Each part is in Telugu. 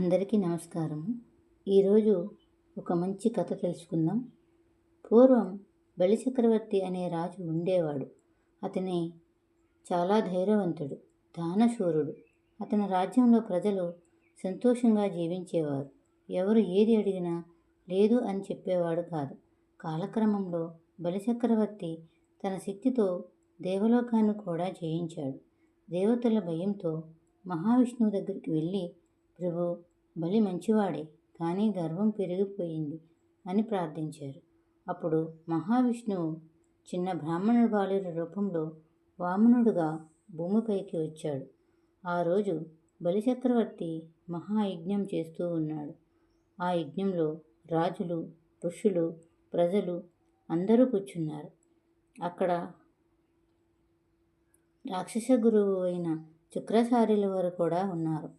అందరికీ నమస్కారం. ఈరోజు ఒక మంచి కథ తెలుసుకుందాం. పూర్వం బలిచక్రవర్తి అనే రాజు ఉండేవాడు. అతని చాలా ధైర్యవంతుడు, దానశూరుడు. అతని రాజ్యంలో ప్రజలు సంతోషంగా జీవించేవారు. ఎవరు ఏది అడిగినా లేదు అని చెప్పేవాడు కాదు. కాలక్రమంలో బలిచక్రవర్తి తన శక్తితో దేవలోకాన్ని కూడా జయించాడు. దేవతల భయంతో మహావిష్ణువు దగ్గరికి వెళ్ళి, ప్రభు, బలి మంచివాడే, కానీ గర్వం పెరిగిపోయింది అని ప్రార్థించారు. అప్పుడు మహావిష్ణువు చిన్న బ్రాహ్మణుడు బాలుడి రూపంలో వామనుడుగా భూమిపైకి వచ్చాడు. ఆ రోజు బలిచక్రవర్తి మహాయజ్ఞం చేస్తూ ఉన్నాడు. ఆ యజ్ఞంలో రాజులు, ఋషులు, ప్రజలు అందరూ కూర్చున్నారు. అక్కడ రాక్షస గురువు అయిన శుక్రాచార్యుల వారు కూడా ఉన్నారు.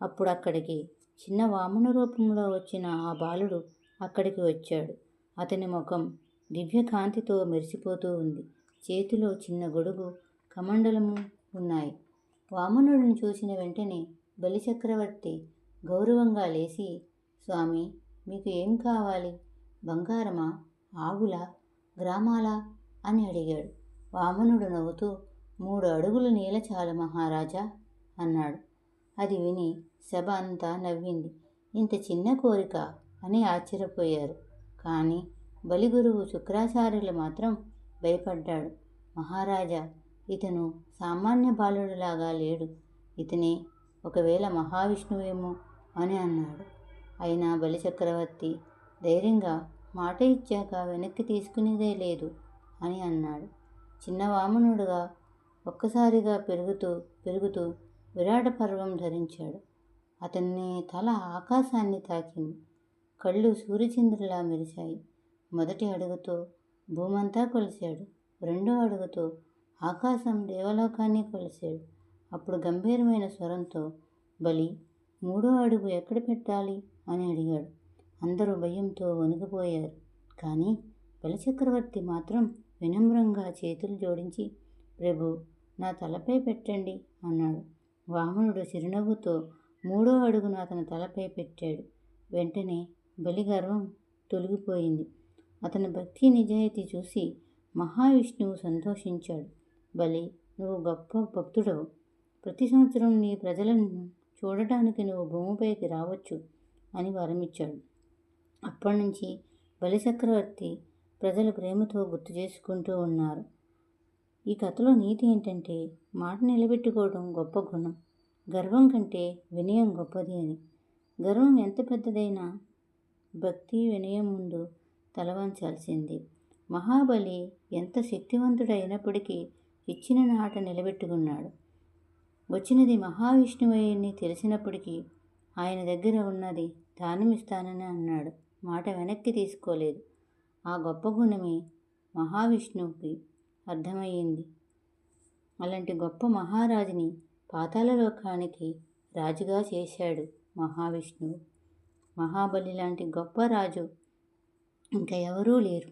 అప్పుడు అక్కడికి చిన్న వామన రూపంలో వచ్చిన ఆ బాలుడు అక్కడికి వచ్చాడు. అతని ముఖం దివ్యకాంతితో మెరిసిపోతూ ఉంది. చేతిలో చిన్న గొడుగు, కమండలము ఉన్నాయి. వామనుడిని చూసిన వెంటనే బలిచక్రవర్తి గౌరవంగా లేచి, స్వామి, మీకు ఏం కావాలి? బంగారమా, ఆవులా, గ్రామాలా అని అడిగాడు. వామనుడు నవ్వుతూ, 3 అడుగుల నేల చాలు మహారాజా అన్నాడు. అది విని సభ అంతా నవ్వింది. ఇంత చిన్న కోరిక అని ఆశ్చర్యపోయారు. కానీ బలిగురువు శుక్రాచార్యులు మాత్రం భయపడ్డాడు. మహారాజా, ఇతను సామాన్య బాలుడిలాగా లేడు. ఇతనే ఒకవేళ మహావిష్ణువేమో అని అన్నాడు. అయినా బలిచక్రవర్తి ధైర్యంగా మాట ఇచ్చాక వెనక్కి తీసుకునేదే లేదు అని అన్నాడు. చిన్న వామనుడుగా ఒక్కసారిగా పెరుగుతూ విరాట పర్వం ధరించాడు. అతన్ని తల ఆకాశాన్ని తాకింది. కళ్ళు సూర్యచంద్రులా మెరిశాయి. మొదటి అడుగుతో భూమంతా కొలిశాడు. రెండో అడుగుతో ఆకాశం దేవలోకాన్ని కొలిశాడు. అప్పుడు గంభీరమైన స్వరంతో, బలి, 3వ అడుగు ఎక్కడ పెట్టాలి అని అడిగాడు. అందరూ భయంతో వణికిపోయారు. కానీ బలిచక్రవర్తి మాత్రం వినమ్రంగా చేతులు జోడించి, ప్రభు, నా తలపై పెట్టండి అన్నాడు. వామనుడు చిరునవ్వుతో 3వ అడుగును అతని తలపై పెట్టాడు. వెంటనే బలి గర్వం తొలగిపోయింది. అతని భక్తి నిజాయితీ చూసి మహావిష్ణువు సంతోషించాడు. బలి, నువ్వు గొప్ప భక్తుడవు. ప్రతి సంవత్సరం నీ ప్రజలను చూడటానికి నువ్వు భూమిపైకి రావచ్చు అని వరమిచ్చాడు. అప్పటి నుంచి బలిచక్రవర్తి ప్రజలు ప్రేమతో గుర్తు చేసుకుంటూ ఉన్నారు. ఈ కథలో నీతి ఏంటంటే, మాట నిలబెట్టుకోవడం గొప్ప గుణం. గర్వం కంటే వినయం గొప్పది అని. గర్వం ఎంత పెద్దదైనా భక్తి, వినయం ముందు తలవంచాల్సింది. మహాబలి ఎంత శక్తివంతుడైనప్పటికీ ఇచ్చిన మాట నిలబెట్టుకున్నాడు. వచ్చినది మహావిష్ణువని తెలిసినప్పటికీ ఆయన దగ్గర ఉన్నది దానమిస్తానని అన్నాడు. మాట వెనక్కి తీసుకోలేదు. ఆ గొప్ప గుణమే మహావిష్ణువుకి అర్థమయ్యింది. అలాంటి గొప్ప మహారాజుని పాతాళలోకానికి రాజుగా చేశాడు మహావిష్ణువు. మహాబలి లాంటి గొప్ప రాజు ఇంకా ఎవరూ లేరు.